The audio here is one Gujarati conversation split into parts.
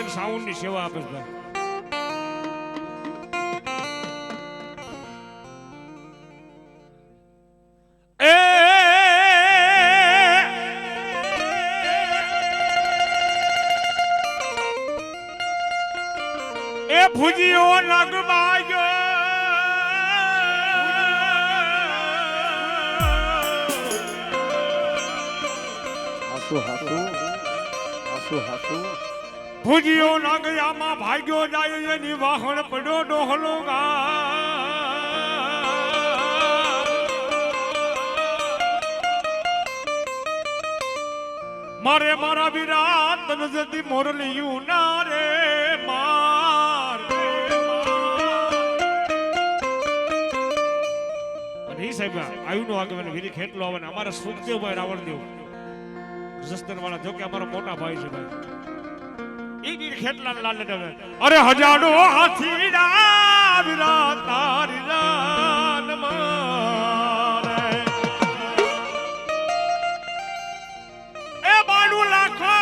એક સાઉન્ડ ની સેવા આપે છે ભાઈ. એ ભુજીઓ લગવાજો ભુજીઓ નાગયામાં ભાગ્યો જાય એની વાહણ પડ્યો ડોહલો મારે મારા વિરાટ નજદી મોરલિયું ના રે માર નહીં સાહેબ આયુ નો આગળ વીરી ખેટલો આવે ને અમારા સુખદેવભાઈ રાવણદેવ જસ્તર વાળા જો કે અમારો મોટા ભાઈ છે ભાઈ ઈ વીર ખેટલા લાલ લડાવે અરે હજારો હાથી રા વિરાટ તારી જાન મારે એ બાણુ લાખો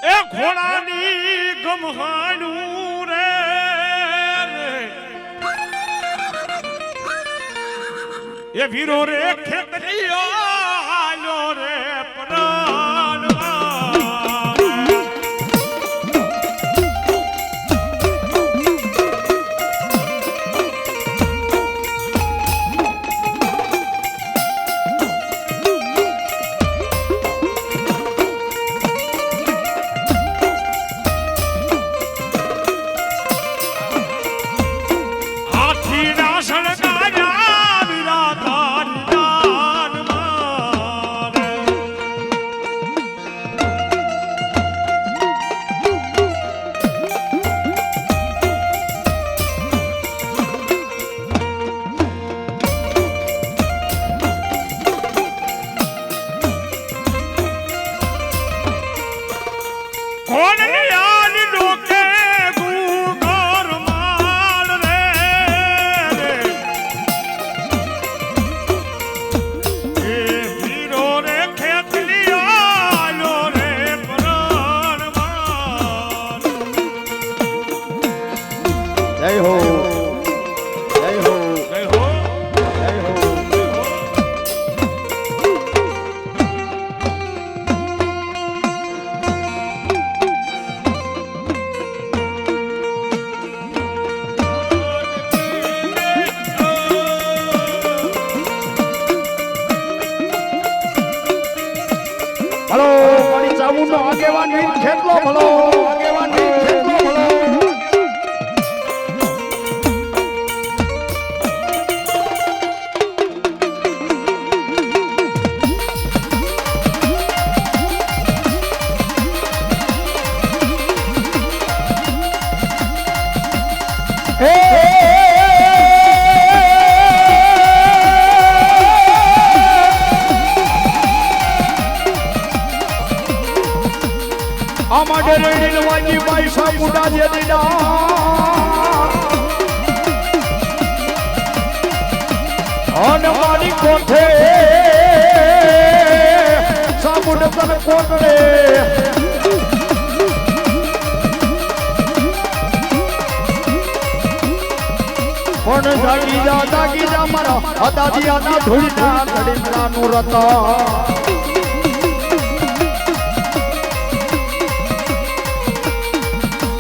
એ ઘોડાની ગમહાણું રે એ વીરો રે ખેતરીઓ આયો રે આગેવાન વીર ખેટલો ભલો આગેવાન વીર ખેટલો ભલો અમારે રેણવાજી ભાઈ સાપુડા જે દીડા અને મારી કોઠે સાપુડ તને કોટડે પણ જાગી જા મારા દાદી આના ધૂળના ધડીલાનું રતા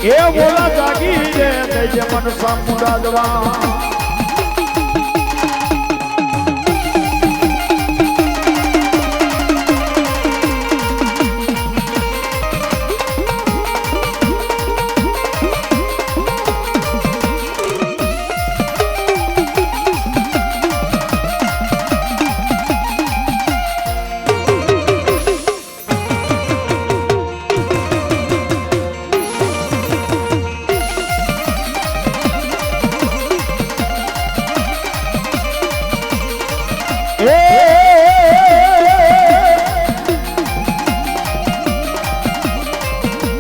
એ બોલા જાગી રે જે મન સામુડા દવા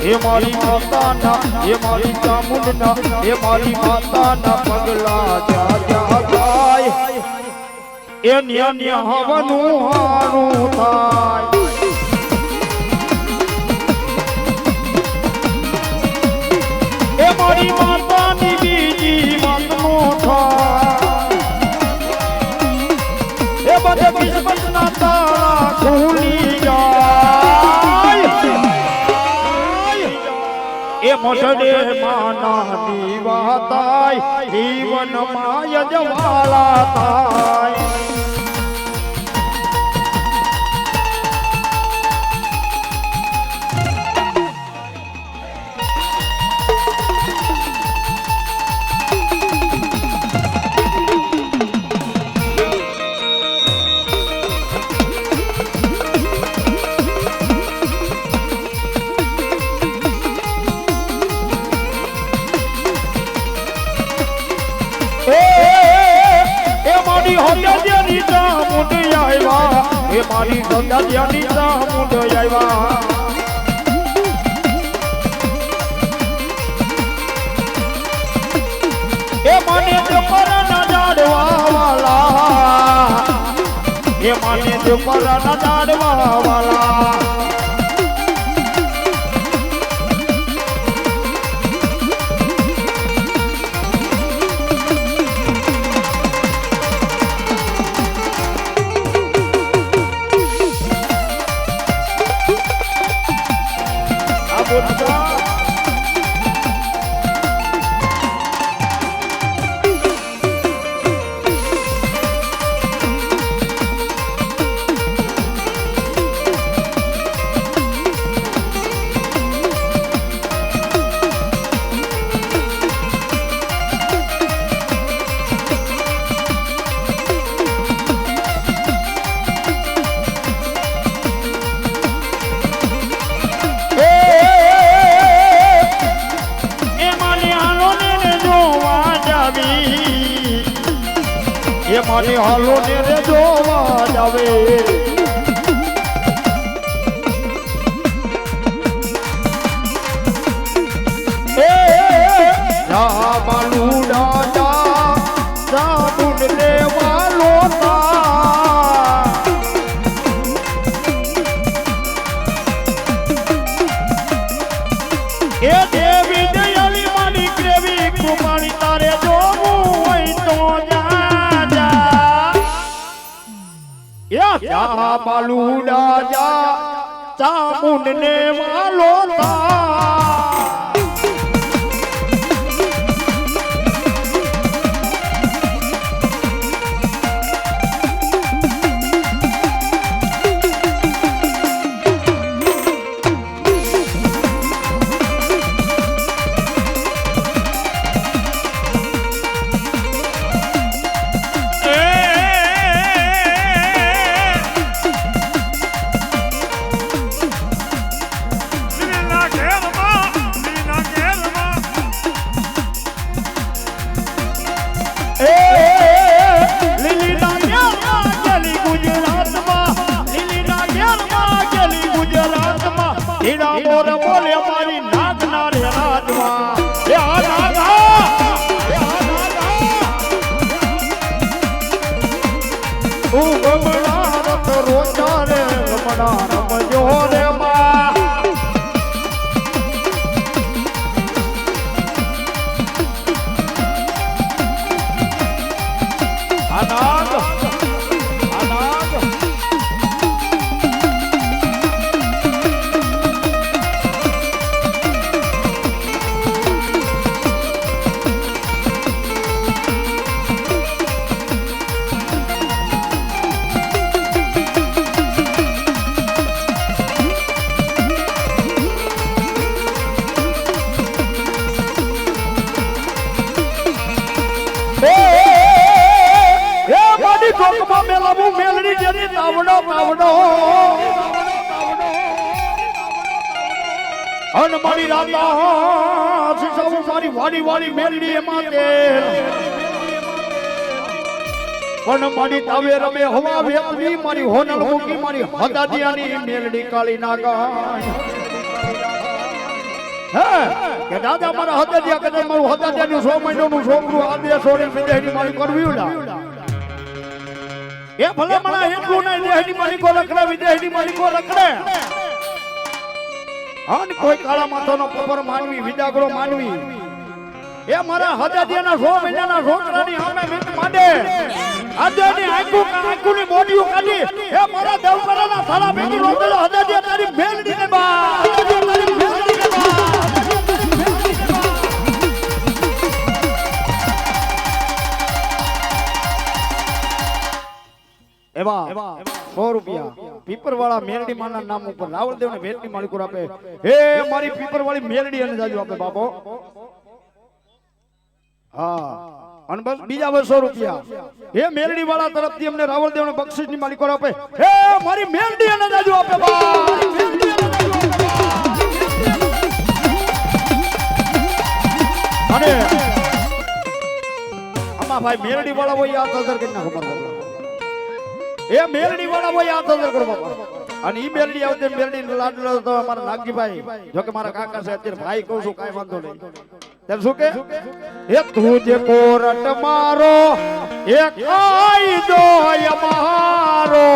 એ મારી માતાના એ મારી ચામુંડના એ મારી માતાના પગલા જા જા થાય એ ન્યા ન્યા હવનું હારું થાય મસડે માના દીવા થાય જીવન માય જવાલા થાય મારી સૌંદર્યની સામુંડ આવ્યા એ મને દુપરના જાડવા વાલા એ મને દુપરના જાડવા વાલા મને હાલો ને રે જોવા જાવે જા બાલુડા જા સાબુન લેવા લોતા એ દેવી દયાલી માની ગ્રેવી કુમારી તારે જોવું હોય તો જા બાલુડા જા ચામુંડ ને વાલો બોલે મારી નાગના રે રાજમાં એ આ નાગા ઓ ગમડા રત રોજા રે ગમડા રમજો રે માં આ નાગ મેલડી જેની તાવડો તાવડો અન મારી રાતા સિસાવું મારી વાડી વાડી મેલડી એમાં પણ મારી તાવે રમે હવા વેપવી મારી હોનલ મૂકી મારી હદાદિયાની મેલડી કાળી નાગાય હે કે દાદા મારા હદાદિયા કદાચ મારું હદાદિયાનું 100 મહિનાનું છોકરું આદે છોડી વિદેહની મારી કરવી ઉડા એ ભલે મને એટલું નહીં દેહની માલિકો રખડે વિદેહની માલિકો રખડે અન કોઈ કાળા માથાનો પપર માનવી વિદાગરો માનવી એ મારા હજાદિયાના 100 મહિનાના છોકરાની સામે મિત માંડે આજની આંખુની મોઢીઓ કાઢી એ મારા દેવકરાના સારા ભેગી રોકેલો હજાદિયા તારી મેલડીને બા તારી મેલડીને બા એવા 100 રૂપિયા પીપરવાળા મેલડી માના નામ ઉપર રાવળદેવ ને ભેટની માલિકો આપે. હે મારી પીપરવાળી મેલડી અને જાજુ આપે બાપો. હા અને બસ બીજા 200 રૂપિયા હે મેલડી વાળા તરફથી અમને રાવળદેવ ને બક્ષિસ ની માલિકો આપે. હે મારી મેલડી અને જાજુ આપે અને આમાં ભાઈ મેલડી વાળા હોય આ તદર કરી નાખો બાપા. એ મેલડી વાળા હોય આ તદર કરો બાપા. અને ઈ મેલડી આવતે મેલડી લાડલો તો અમારા નાગજીભાઈ જો કે મારા કાકા છે અત્યારે ભાઈ કહું છું કાઈ વાંધો નહીં. તેમ શું કે હે તુજે કોરટ મારો એક આઈ દો અમારો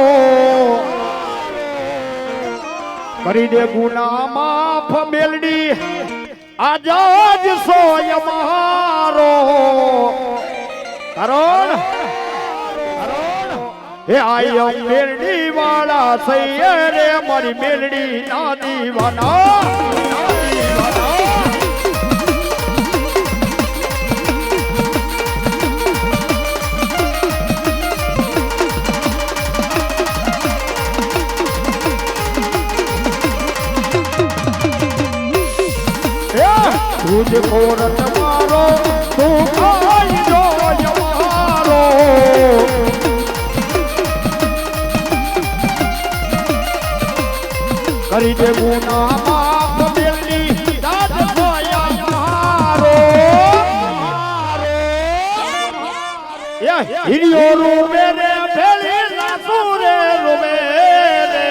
કરી દે ગુના માફ મેલડી આજાદ સોય અમારો કરોણ હે આયો મેલડી વાળા સૈયે રે મારી મેલડી ના દીવાના. तुझे कोरट मारो तू आई जो यमारो करी दे गुना माफ मेलडी दाद सोया यमारो ये हिरियो रू मेरे भेली लासुरे रू मेरे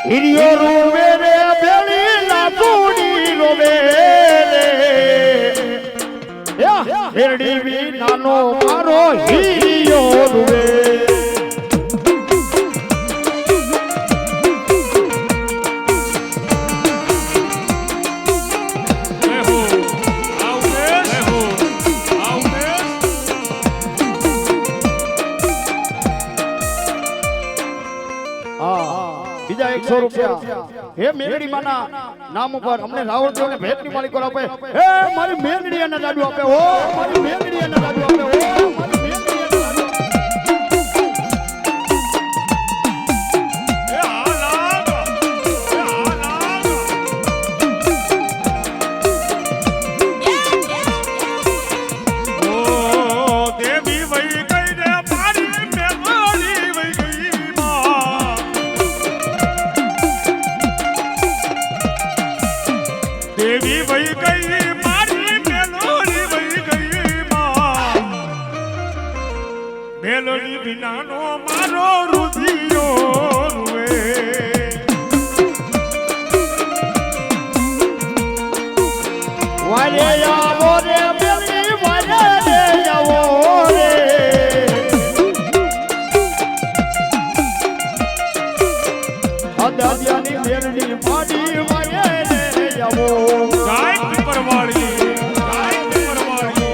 हिरियो रू मेरे हेरडी भी नानो मारो हियो रुवे બીજા 100 રૂપિયા હે મેલડી માના નામ ઉપર અમને રાવળદેવ ને ભેટની માલિકો આપે. હે મારી મેલડી અને જાડુ આપે. ઓ મારી મેલડી અને જાડુ આપે. ઓ મારી મેલડી અને જાડુ એ આલાગ ઓ દેવી વઈ ગઈ રે મારી મેલડી વઈ ગઈ માં. દેવી વઈ ગઈ મારી મેલોડી વઈ ગઈ માં. મેલોડી વિનાનો મારો રુધિયો રૂવે. વારે આવો રે મેલડી વારે રે આવો રે અદાદિયાની મેલડી માડી વારે રે આવો. ગાય પીપરવાળી ગાય પીપરવાળી.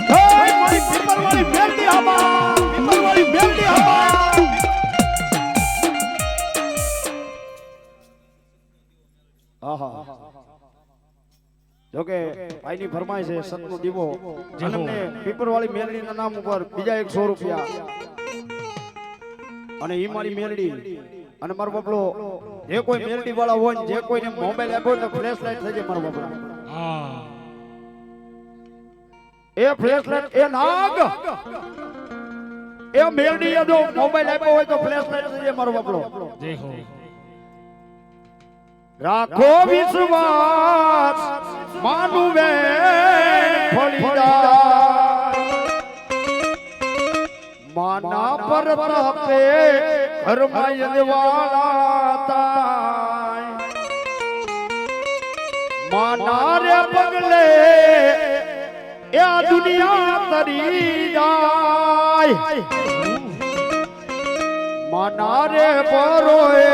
હે મારી પીપરવાળી મેલડી હમા પીપરવાળી મેલડી હમા. આહા જોકે ભાઈની ફરમાઈશ છે સતનો દીવો અમને પીપરવાળી મેલડીના નામ ઉપર બીજા 100 રૂપિયા અને ઈ મારી મેલડી અને મારો બબલો જે કોઈ મેલડી વાળા હોય જે કોઈને મોબાઈલ આપ્યો તો ફ્લેશ લાઈટ થઈ જાય મારો બબલો. હા એ ફ્લેશ લાઈટ એ નાગ એ મેલડી જો મોબાઈલ આપ્યો હોય તો ફ્લેશ લાઈટ થઈ જાય મારો બબલો. જય હો. રાખો વિશ્વાસ માનુવે ફળીદા માના પર પ્રપે ઘરમાં યજવાળા તાય માના રે પગલે એ આ દુનિયા તરી જાય માના રે પરોએ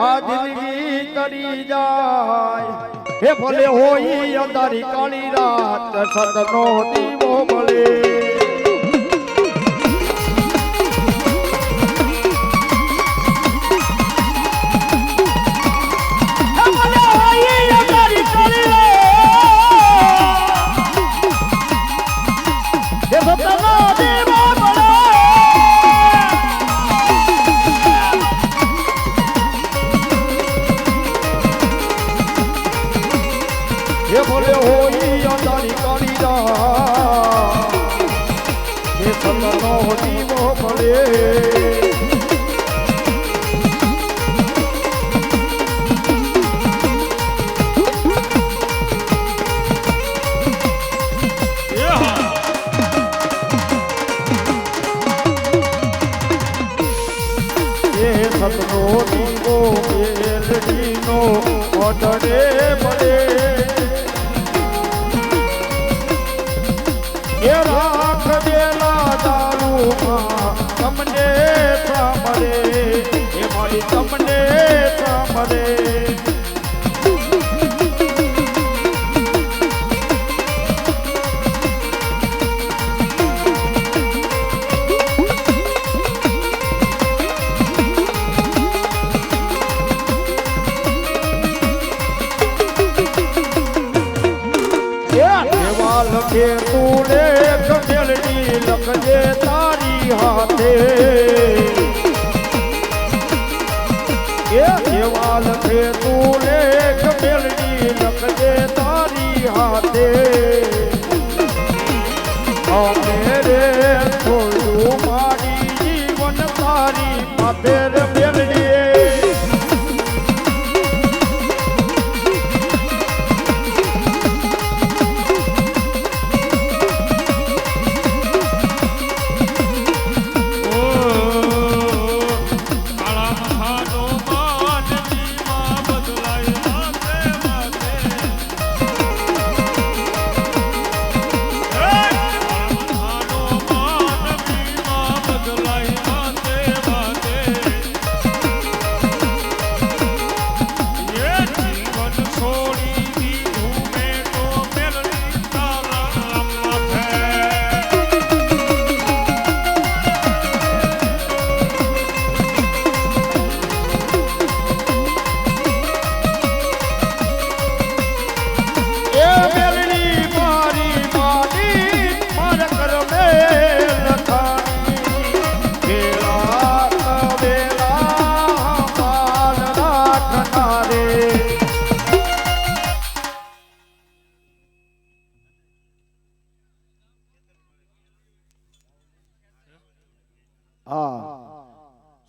આ જિંદગી તરી જાય. હે ભલે હોય અંધારી કાળી રાત સતનો દીવો મળે. હવે હોઈ અંધારી કરી રાત એ સતનો દીવો મળે સતનો દીવો મેલડીનો ઓઢડે મળે એ રાખ દેલા દારૂમાં તમને સાંભળે એ મારી તમને સાંભળે લખે તું લેખ મેલડી લખજે તારી હાથે એ દેવા લખે તું લેખ મેલડી લખજે તારી હાથે મેરે થોડું મારી જીવન તારી માથે મેલડી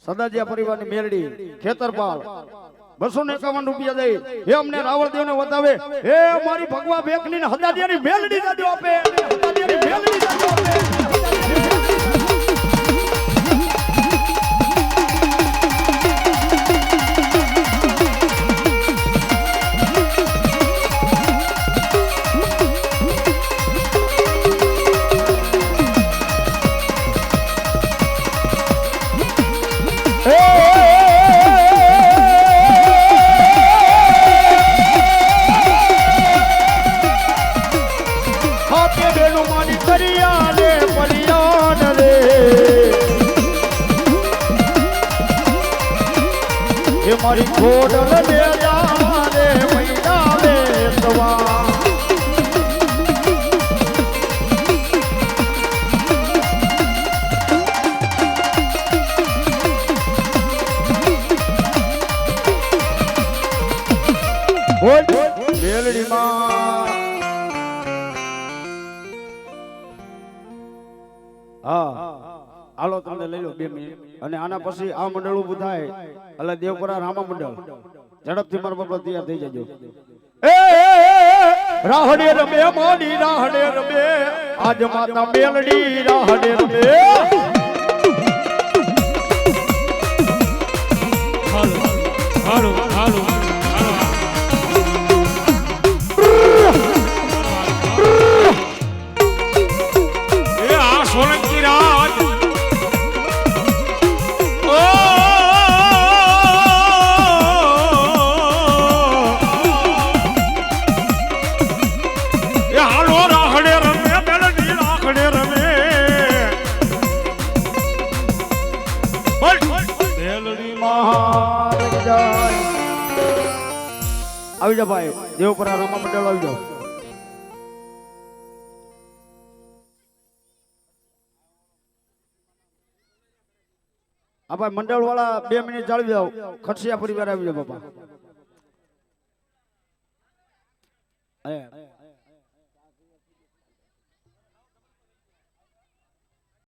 સદાજીયા પરિવારની મેલડી ખેતરપાલ 251 રૂપિયા દઈ એ અમને રાવળદેવ ને વધાવે એ મારી ભગવા બેકની ને હદાજીયાની મેલડી દાદો આપે હદાજીયાની મેલડી દાદો આપે મારી ખોડલ દે જાવાને મૈડા બેસવા મેલડી માં હા હાલો તમને લઈ લો 2 મિનિટ અને આના પછી આ મંડળ ઊભું થાય એટલે દેવપરા રામા મંડળ ઝડપથી મારા બાપા તૈયાર થઈ જજો એ રાહડે રમે મોડી રાહડે રમે આજ માતા મેલડી રાહડે રમે હાલો હાલો એ આ સોલંકી રાજ આવી જાઓ ભાઈ દેવપરા રામા મંડળ આવી જાઓ આ ભાઈ મંડળ વાળા 2 મિનિટ જાળવી જાઓ ખડસિયા પરિવાર આવી જાઓ બાપા